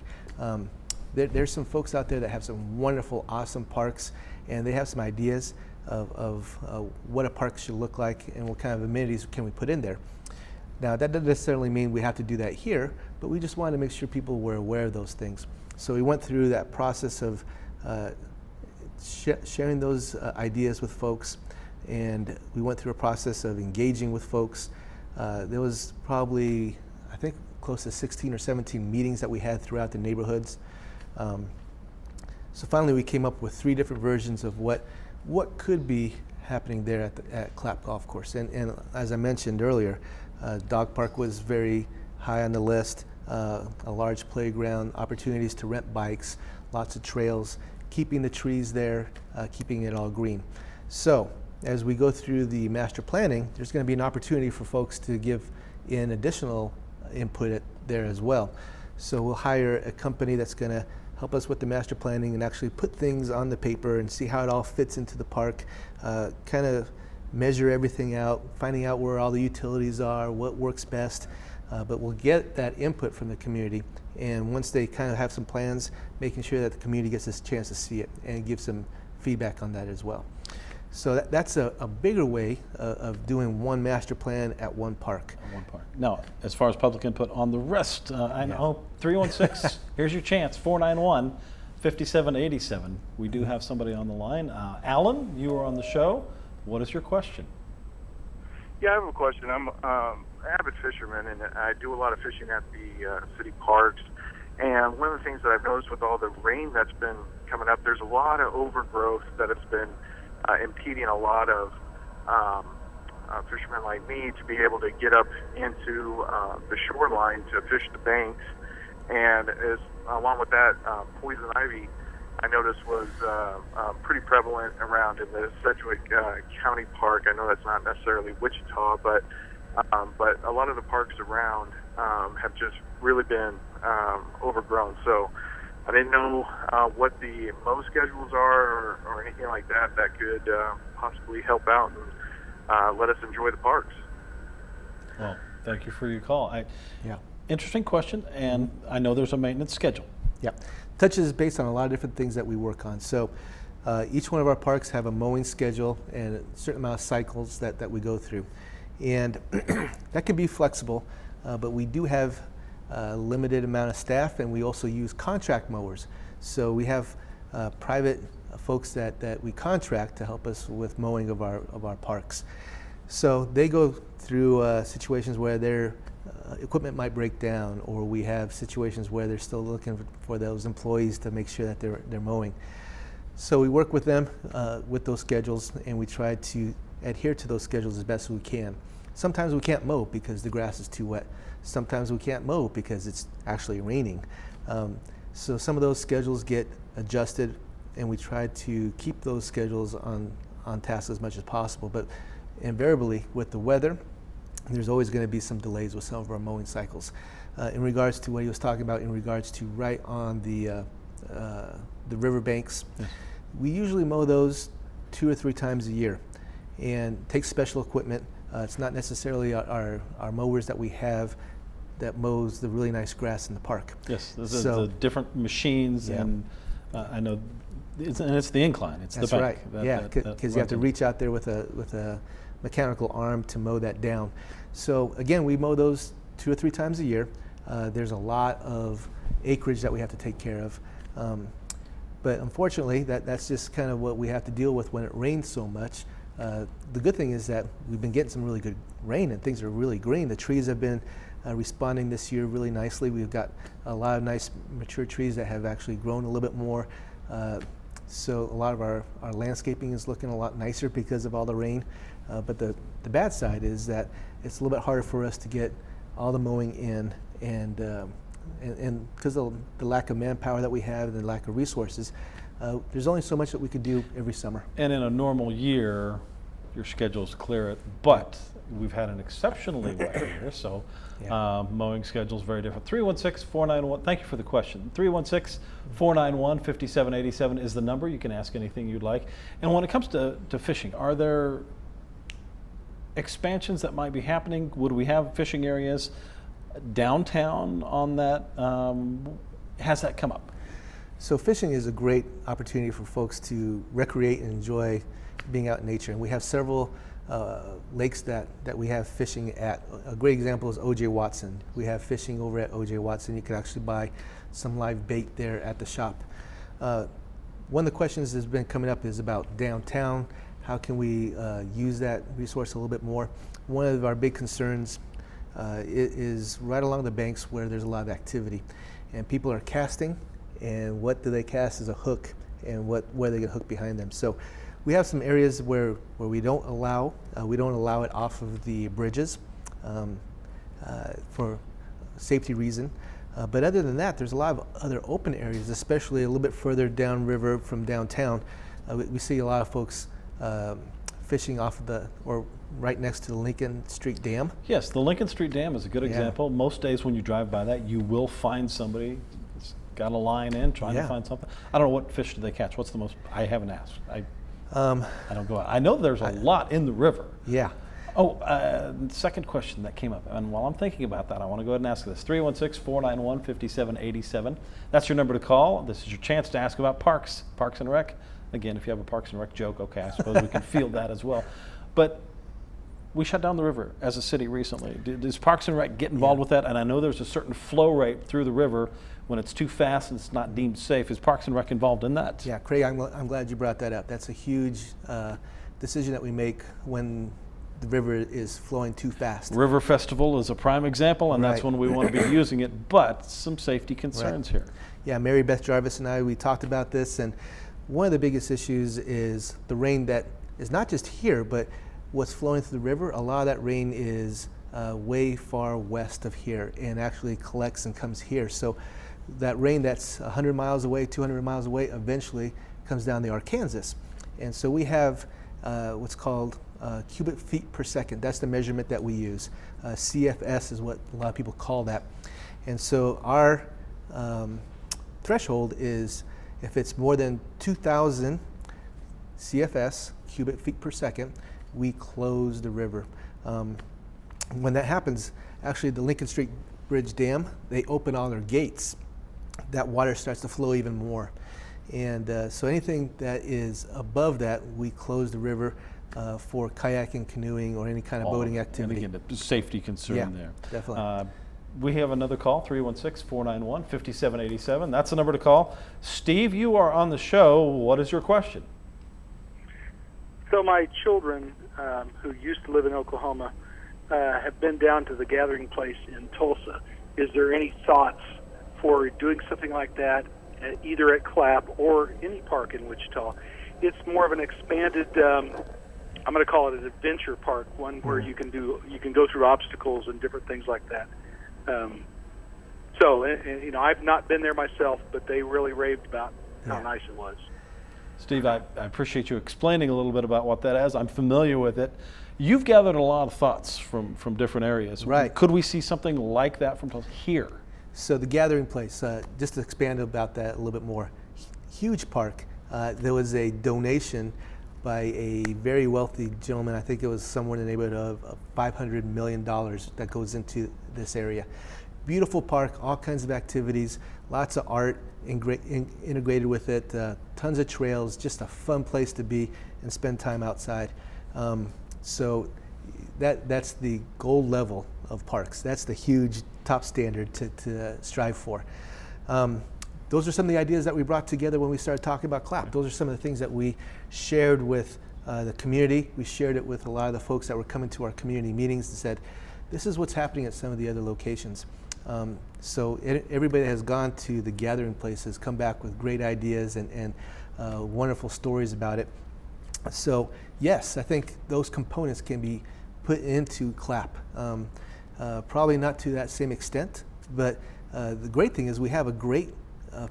There's some folks out there that have some wonderful, awesome parks, and they have some ideas of what a park should look like and what kind of amenities can we put in there. Now, that doesn't necessarily mean we have to do that here, but we just wanted to make sure people were aware of those things. So we went through that process of sharing those ideas with folks, and we went through a process of engaging with folks. There was probably, I think, close to 16 or 17 meetings that we had throughout the neighborhoods. So finally we came up with 3 different versions of what could be happening there at Clap Golf Course. And as I mentioned earlier, dog park was very high on the list, a large playground, opportunities to rent bikes, lots of trails, keeping the trees there, keeping it all green. So as we go through the master planning, there's going to be an opportunity for folks to give in additional input there as well. So we'll hire a company that's going to help us with the master planning and actually put things on the paper and see how it all fits into the park, kind of measure everything out, finding out where all the utilities are, what works best. But we'll get that input from the community, and once they kind of have some plans, making sure that the community gets a chance to see it and give some feedback on that as well. So that's a bigger way of doing one master plan at one park. One park. Now, as far as public input on the rest, I know 316, here's your chance, 491-5787. We do have somebody on the line. Alan, you are on the show. What is your question? Yeah, I have a question. I'm an avid fisherman, and I do a lot of fishing at the city parks. And one of the things that I've noticed with all the rain that's been coming up, there's a lot of overgrowth that has been impeding a lot of fishermen like me to be able to get up into the shoreline to fish the banks. And along with that, poison ivy, I noticed was pretty prevalent around in the Sedgwick County Park. I know that's not necessarily Wichita, but a lot of the parks around have just really been overgrown. So I didn't know what the mow schedules are or anything like that could possibly help out and let us enjoy the parks. Well, thank you for your call. Yeah. Interesting question, and I know there's a maintenance schedule. Yeah. Touches based on a lot of different things that we work on. So each one of our parks have a mowing schedule and a certain amount of cycles that we go through. And that can be flexible, but we do have a limited amount of staff, and we also use contract mowers. So we have private folks that we contract to help us with mowing of our parks. So they go through situations where their equipment might break down, or we have situations where they're still looking for those employees to make sure that they're mowing. So we work with them with those schedules, and we try to adhere to those schedules as best as we can. Sometimes we can't mow because the grass is too wet. Sometimes we can't mow because it's actually raining. So some of those schedules get adjusted, and we try to keep those schedules on task as much as possible. But invariably, with the weather, there's always going to be some delays with some of our mowing cycles. In regards to what he was talking about, in regards to right on the riverbanks, yes. We usually mow those 2 or 3 times a year, and take special equipment. It's not necessarily our mowers that we have that mows the really nice grass in the park. Yes, there's the different machines, yeah. And I know, it's the incline. It's that's the bank. Right. Yeah, because you have to reach out there with a mechanical arm to mow that down. So again, we mow those 2 or 3 times a year. There's a lot of acreage that we have to take care of. But unfortunately, that's just kind of what we have to deal with when it rains so much. The good thing is that we've been getting some really good rain, and things are really green. The trees have been responding this year really nicely. We've got a lot of nice mature trees that have actually grown a little bit more. So a lot of our landscaping is looking a lot nicer because of all the rain. But the bad side is that it's a little bit harder for us to get all the mowing in, and because of the lack of manpower that we have and the lack of resources, there's only so much that we could do every summer. And in a normal year, your schedules clear it, but we've had an exceptionally wet year, so mowing schedule is very different. 316-491, thank you for the question. 316-491-5787 is the number. You can ask anything you'd like. And when it comes to fishing, are there expansions that might be happening? Would we have fishing areas downtown on that? Has that come up? So fishing is a great opportunity for folks to recreate and enjoy being out in nature. And we have several lakes that we have fishing at. A great example is O.J. Watson. We have fishing over at O.J. Watson. You can actually buy some live bait there at the shop. One of the questions that's been coming up is about downtown. How can we use that resource a little bit more? One of our big concerns is right along the banks where there's a lot of activity. And people are casting, and what do they cast as a hook, and where they get hooked behind them. So we have some areas where we don't allow it off of the bridges for safety reason. But other than that, there's a lot of other open areas, especially a little bit further downriver from downtown. We see a lot of folks fishing off of or right next to the Lincoln Street Dam. Yes, the Lincoln Street Dam is a good example. Most days when you drive by that, you will find somebody that's got a line in trying to find something. I don't know, what fish do they catch? What's the most? I haven't asked. I don't go out. I know there's a lot in the river. Yeah. Oh, second question that came up, and while I'm thinking about that, I want to go ahead and ask this. 316-491-5787. That's your number to call. This is your chance to ask about Parks and Rec. Again, if you have a Parks and Rec joke, okay, I suppose we can field that as well. But we shut down the river as a city recently. Does Parks and Rec get involved with that? And I know there's a certain flow rate through the river when it's too fast and it's not deemed safe. Is Parks and Rec involved in that? Yeah, Craig, I'm glad you brought that up. That's a huge decision that we make when the river is flowing too fast. River Festival is a prime example, and that's when we want to be using it, but some safety concerns here. Yeah, Mary Beth Jarvis and we talked about this, and one of the biggest issues is the rain that is not just here, but what's flowing through the river. A lot of that rain is way far west of here and actually collects and comes here. So that rain that's 100 miles away, 200 miles away, eventually comes down the Arkansas. And so we have what's called cubic feet per second. That's the measurement that we use. CFS is what a lot of people call that. And so our threshold is if it's more than 2,000 CFS, cubic feet per second, we close the river. When that happens, actually the Lincoln Street Bridge Dam, they open all their gates. That water starts to flow even more. And so anything that is above that, we close the river for kayaking, canoeing, or any kind of boating activity. And again, the safety concern there. Definitely. We have another call, 316-491-5787. That's the number to call. Steve, you are on the show. What is your question? So my children, who used to live in Oklahoma, have been down to the gathering place in Tulsa. Is there any thoughts for doing something like that, either at Clapp or any park in Wichita? It's more of an expanded, I'm going to call it an adventure park, one where you can go through obstacles and different things like that. So I've not been there myself, but they really raved about how nice it was. Steve, I appreciate you explaining a little bit about what that is. I'm familiar with it. You've gathered a lot of thoughts from different areas. Right. Could we see something like that from here? So the gathering place, just to expand about that a little bit more, huge park. There was a donation by a very wealthy gentleman. I think it was somewhere in the neighborhood of $500 million that goes into this area. Beautiful park, all kinds of activities, lots of art integrated with it, tons of trails, just a fun place to be and spend time outside. So that's the gold level of parks. That's the huge top standard to strive for. Those are some of the ideas that we brought together when we started talking about Clapp. Those are some of the things that we shared with the community. We shared it with a lot of the folks that were coming to our community meetings and said, this is what's happening at some of the other locations. So everybody that has gone to the gathering places come back with great ideas and wonderful stories about it. So yes, I think those components can be put into CLAP. Probably not to that same extent, but the great thing is we have a great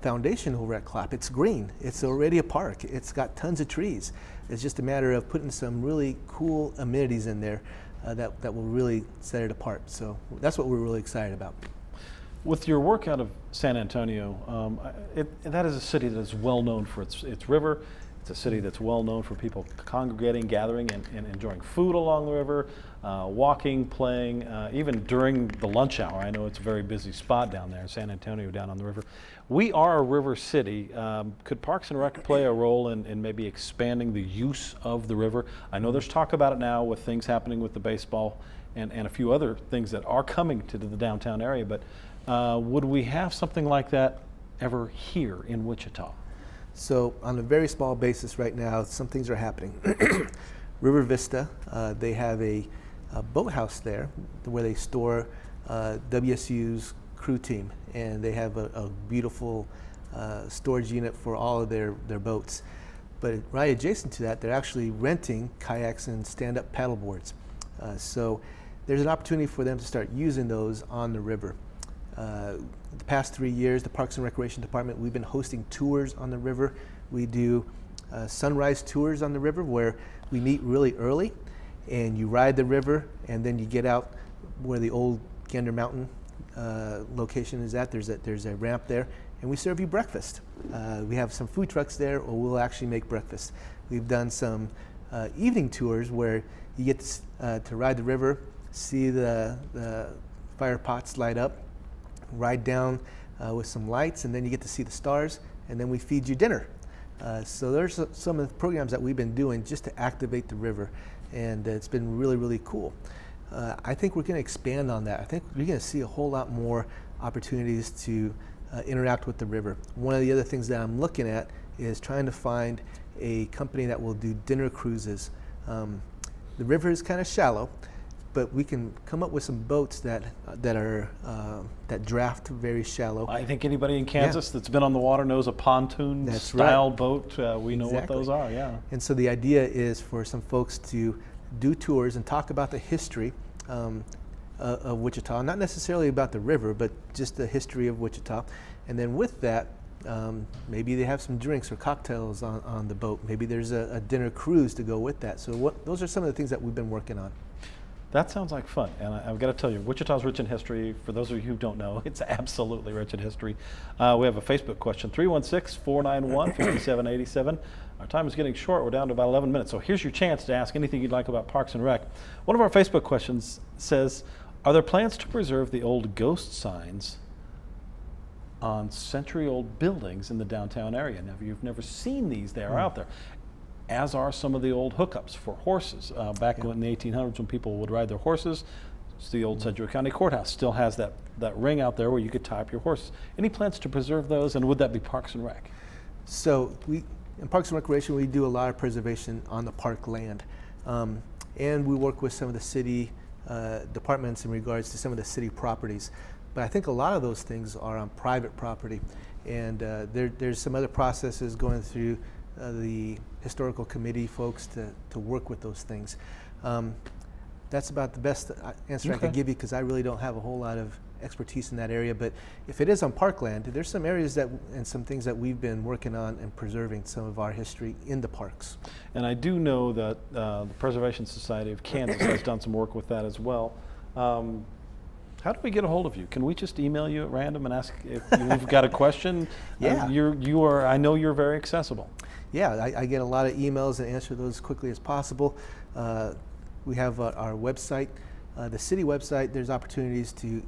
foundation over at CLAP. It's green. It's already a park. It's got tons of trees. It's just a matter of putting some really cool amenities in there that will really set it apart. So that's what we're really excited about. With your work out of San Antonio, that is a city that is well known for its river. It's a city that's well known for people congregating, gathering, and enjoying food along the river, walking, playing, even during the lunch hour. I know it's a very busy spot down there in San Antonio, down on the river. We are a river city. Could Parks and Rec play a role in maybe expanding the use of the river? I know there's talk about it now with things happening with the baseball and a few other things that are coming to the downtown area, but would we have something like that ever here in Wichita? So on a very small basis right now, some things are happening. River Vista, they have a boathouse there where they store WSU's crew team, and they have a beautiful storage unit for all of their boats. But right adjacent to that, they're actually renting kayaks and stand-up paddle boards. So there's an opportunity for them to start using those on the river. The past 3 years, the Parks and Recreation Department, we've been hosting tours on the river. We do sunrise tours on the river where we meet really early and you ride the river, and then you get out where the old Gander Mountain location is at. There's a ramp there, and we serve you breakfast. We have some food trucks there, or we'll actually make breakfast. We've done some evening tours where you get to ride the river, see the fire pots light up, ride down with some lights, and then you get to see the stars, and then we feed you dinner. So there's some of the programs that we've been doing just to activate the river, and it's been really, really cool. I think we're going to expand on that. I think we're going to see a whole lot more opportunities to interact with the river. One of the other things that I'm looking at is trying to find a company that will do dinner cruises. The river is kind of shallow, but we can come up with some boats that draft very shallow. I think anybody in Kansas that's been on the water knows a pontoon That's style right. boat. We know what those are, yeah. And so the idea is for some folks to do tours and talk about the history of Wichita, not necessarily about the river, but just the history of Wichita. And then with that, maybe they have some drinks or cocktails on the boat. Maybe there's a dinner cruise to go with that. So those are some of the things that we've been working on. That sounds like fun, and I've got to tell you, Wichita's rich in history. For those of you who don't know, it's absolutely rich in history. We have a Facebook question, 316-491-5787. Our time is getting short. We're down to about 11 minutes, so here's your chance to ask anything you'd like about Parks and Rec. One of our Facebook questions says, are there plans to preserve the old ghost signs on century-old buildings in the downtown area? Now, if you've never seen these, they are out there, as are some of the old hookups for horses. Back in the 1800s when people would ride their horses, the old Sedgwick County Courthouse still has that ring out there where you could tie up your horses. Any plans to preserve those, and would that be Parks and Rec? So in Parks and Recreation, we do a lot of preservation on the park land. And we work with some of the city departments in regards to some of the city properties. But I think a lot of those things are on private property. And there's some other processes going through the historical committee folks to work with those things. That's about the best answer I could give you, because I really don't have a whole lot of expertise in that area. But if it is on parkland, there's some areas and some things that we've been working on and preserving some of our history in the parks. And I do know that the Preservation Society of Kansas has done some work with that as well. How do we get a hold of you? Can we just email you at random and ask if you've got a question? Yeah. I know you're very accessible. Yeah, I get a lot of emails and answer those as quickly as possible. We have our website, the city website. There's opportunities to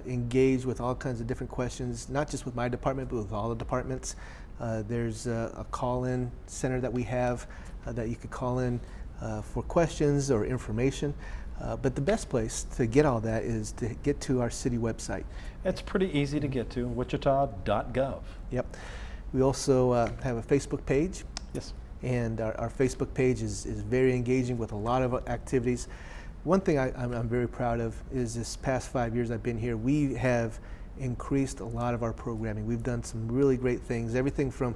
engage with all kinds of different questions, not just with my department, but with all the departments. There's a call-in center that we have that you could call in for questions or information. But the best place to get all that is to get to our city website. It's pretty easy to get to, wichita.gov. Yep. We also have a Facebook page. Yes. And our Facebook page is very engaging with a lot of activities. One thing I'm very proud of is this past 5 years I've been here, we have increased a lot of our programming. We've done some really great things, everything from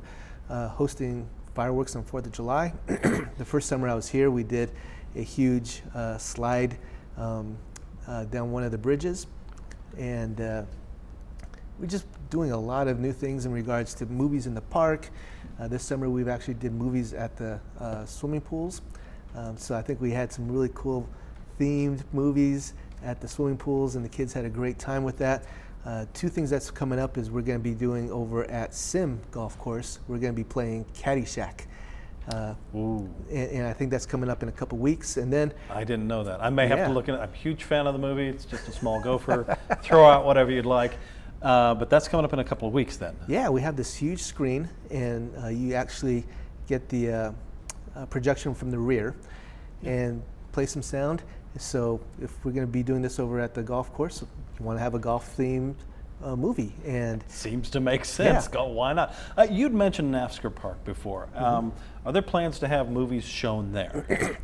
hosting fireworks on 4th of July. The first summer I was here, we did a huge slide down one of the bridges, and we're just doing a lot of new things in regards to movies in the park. This summer we've actually did movies at the swimming pools. So I think we had some really cool themed movies at the swimming pools, and the kids had a great time with that. Two things that's coming up is we're going to be doing over at Sim Golf Course. We're going to be playing Caddyshack. And I think that's coming up in a couple weeks. And then I didn't know that. I may have to look at it. I'm a huge fan of the movie. It's just a small gopher. Throw out whatever you'd like. But that's coming up in a couple of weeks then. Yeah, we have this huge screen, and you actually get the projection from the rear and play some sound. So if we're going to be doing this over at the golf course, you want to have a golf-themed movie. And seems to make sense. Yeah. Why not? You'd mentioned NAFSCAR Park before. Are there plans to have movies shown there?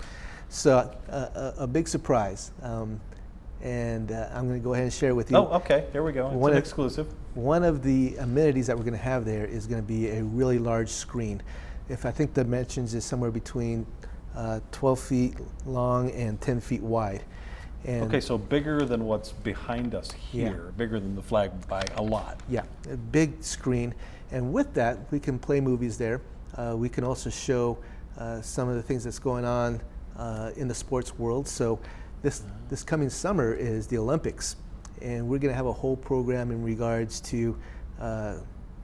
So a big surprise. And I'm going to go ahead and share it with you. Oh, okay. Here we go. It's an exclusive. One of the amenities that we're going to have there is going to be a really large screen. If I think the dimensions is somewhere between 12 feet long and 10 feet wide. And okay, so bigger than what's behind us here, bigger than the flag by a lot. Yeah, a big screen. And with that, we can play movies there. We can also show some of the things that's going on in the sports world. So this coming summer is the Olympics, and we're going to have a whole program in regards to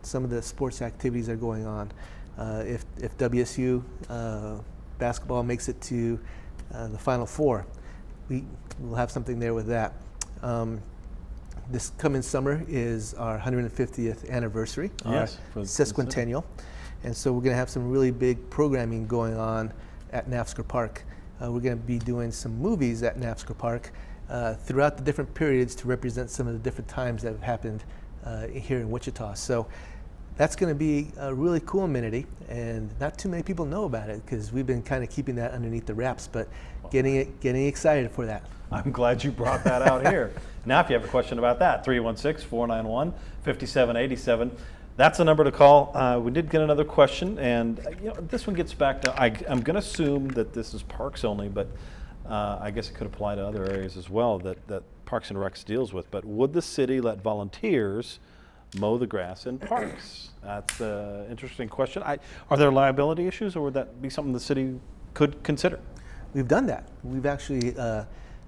some of the sports activities that are going on. If WSU basketball makes it to the Final Four, we'll have something there with that. This coming summer is our 150th anniversary, Yes, sesquicentennial, and so we're going to have some really big programming going on at NAFSCAR Park. We're going to be doing some movies at NAFSCAR Park throughout the different periods to represent some of the different times that have happened here in Wichita. So that's going to be a really cool amenity, and not too many people know about it because we've been kind of keeping that underneath the wraps, but getting excited for that. I'm glad you brought that out here. Now, if you have a question about that, 316-491-5787. That's the number to call. We did get another question, and this one gets back to, I'm going to assume that this is parks only, but I guess it could apply to other areas as well that Parks and Recs deals with. But would the city let volunteers mow the grass in parks? That's an interesting question. Are there liability issues, or would that be something the city could consider? We've done that. We've actually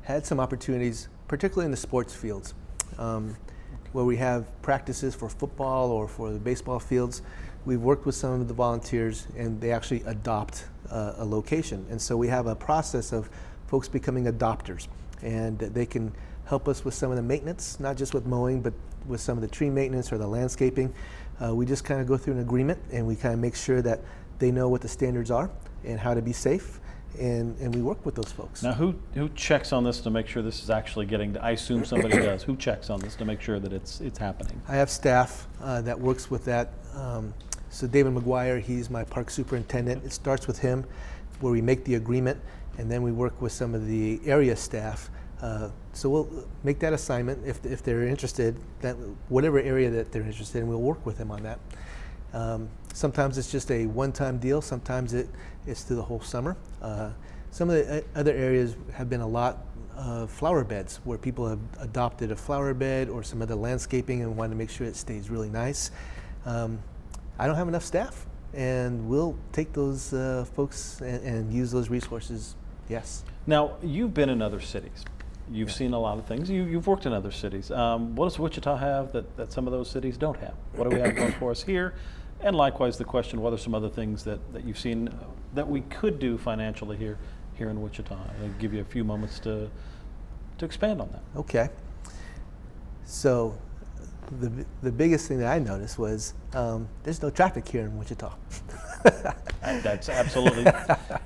had some opportunities, particularly in the sports fields, where we have practices for football or for the baseball fields. We've worked with some of the volunteers, and they actually adopt a location. And so we have a process of folks becoming adopters, and they can help us with some of the maintenance, not just with mowing, but with some of the tree maintenance or the landscaping. We just kind of go through an agreement, and we kind of make sure that they know what the standards are and how to be safe. And we work with those folks. Now, who checks on this to make sure this is actually getting to, I assume somebody does. Who checks on this to make sure that it's happening? I have staff that works with that. So David McGuire, he's my park superintendent. It starts with him, where we make the agreement, and then we work with some of the area staff. So we'll make that assignment if they're interested, that whatever area that they're interested in, we'll work with them on that. Sometimes it's just a one-time deal. Sometimes it's through the whole summer. Some of the other areas have been a lot of flower beds, where people have adopted a flower bed or some other landscaping and want to make sure it stays really nice. I don't have enough staff, and we'll take those folks and use those resources, yes. Now, you've been in other cities. You've seen a lot of things. You've worked in other cities. What does Wichita have that some of those cities don't have? What do we have going for us here? And likewise, the question, what are some other things that you've seen that we could do financially here in Wichita? I'll give you a few moments to expand on that. Okay. So the biggest thing that I noticed was there's no traffic here in Wichita. That's absolutely.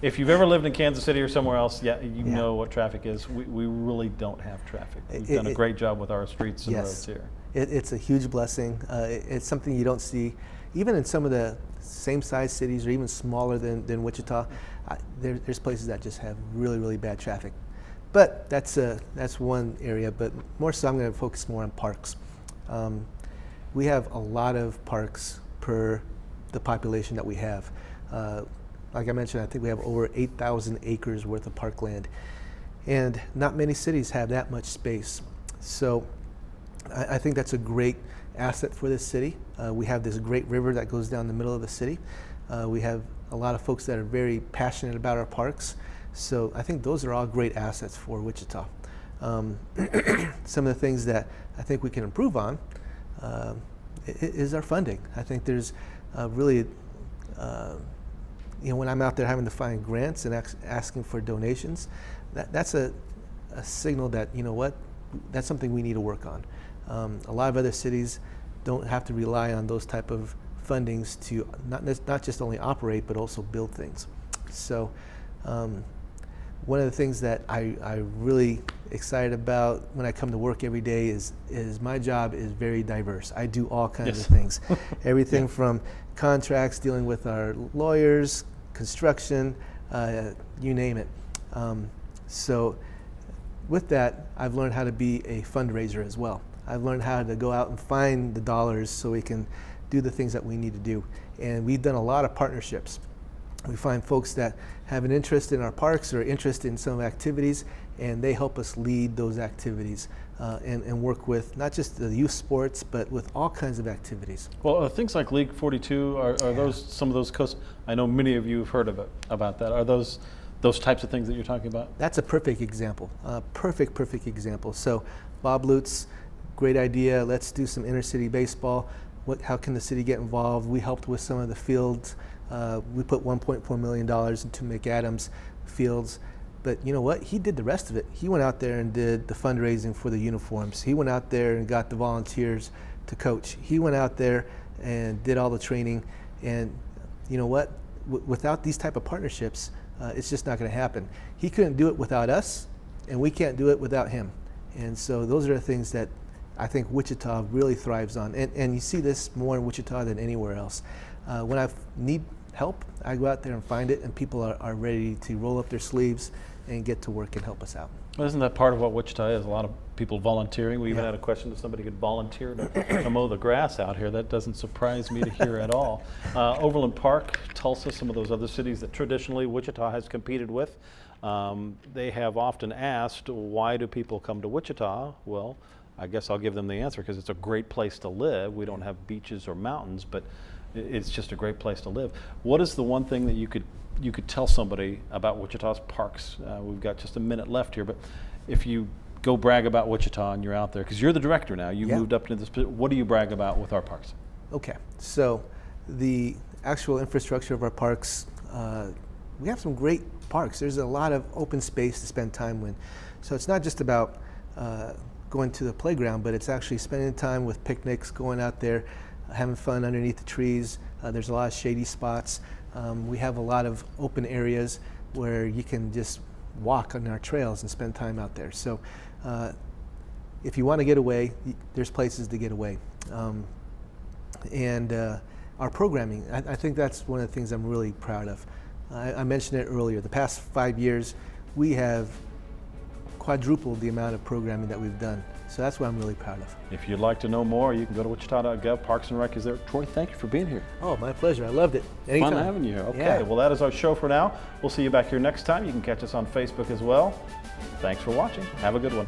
If you've ever lived in Kansas City or somewhere else, you know what traffic is. We really don't have traffic. We've done a great job with our streets and roads here. It's a huge blessing. It's something you don't see, even in some of the same size cities or even smaller than Wichita. There's places that just have really, really bad traffic. But that's one area. But more so, I'm going to focus more on parks. We have a lot of parks per the population that we have. Like I mentioned, I think we have over 8,000 acres worth of parkland, and not many cities have that much space. So I think that's a great asset for this city. We have this great river that goes down the middle of the city. We have a lot of folks that are very passionate about our parks. So I think those are all great assets for Wichita. Some of the things that I think we can improve on is our funding. I think there's really, when I'm out there having to find grants and asking for donations, that's a signal that, that's something we need to work on. A lot of other cities don't have to rely on those type of fundings to not just only operate, but also build things. So one of the things that I really excited about when I come to work every day is my job is very diverse. I do all kinds of things. Everything from contracts, dealing with our lawyers, construction, you name it. So with that, I've learned how to be a fundraiser as well. I've learned how to go out and find the dollars so we can do the things that we need to do. And we've done a lot of partnerships. We find folks that have an interest in our parks or interest in some activities, and they help us lead those activities and work with not just the youth sports, but with all kinds of activities. Well, things like League 42, are those some of those coasts? I know many of you have heard about that. Are those types of things that you're talking about? That's a perfect example, perfect example. So Bob Lutz, great idea, let's do some inner city baseball. How can the city get involved? We helped with some of the fields. We put $1.4 million into McAdams fields. But you know what? He did the rest of it. He went out there and did the fundraising for the uniforms. He went out there and got the volunteers to coach. He went out there and did all the training. And you know what? Without these type of partnerships, it's just not going to happen. He couldn't do it without us, and we can't do it without him. And so those are the things that I think Wichita really thrives on. And you see this more in Wichita than anywhere else. When I need help, I go out there and find it, and people are ready to roll up their sleeves and get to work and help us out. Well, isn't that part of what Wichita is? A lot of people volunteering. We even had a question if somebody could volunteer to mow the grass out here. That doesn't surprise me to hear at all. Overland Park, Tulsa, some of those other cities that traditionally Wichita has competed with, they have often asked, why do people come to Wichita? Well, I guess I'll give them the answer, because it's a great place to live. We don't have beaches or mountains, but it's just a great place to live. What is the one thing that you could tell somebody about Wichita's parks? We've got just a minute left here, but if you go brag about Wichita and you're out there, because you're the director now, you moved up into this, what do you brag about with our parks? Okay, so the actual infrastructure of our parks, we have some great parks. There's a lot of open space to spend time with. So it's not just about going to the playground, but it's actually spending time with picnics, going out there, having fun underneath the trees. There's a lot of shady spots. We have a lot of open areas where you can just walk on our trails and spend time out there. So if you want to get away, there's places to get away. And our programming, I think that's one of the things I'm really proud of. I mentioned it earlier. The past 5 years, we have quadrupled the amount of programming that we've done. So that's what I'm really proud of. If you'd like to know more, you can go to wichita.gov. Parks and Rec is there. Troy, thank you for being here. Oh, my pleasure. I loved it. Anytime. Fun having you here. Okay, well, that is our show for now. We'll see you back here next time. You can catch us on Facebook as well. Thanks for watching. Have a good one.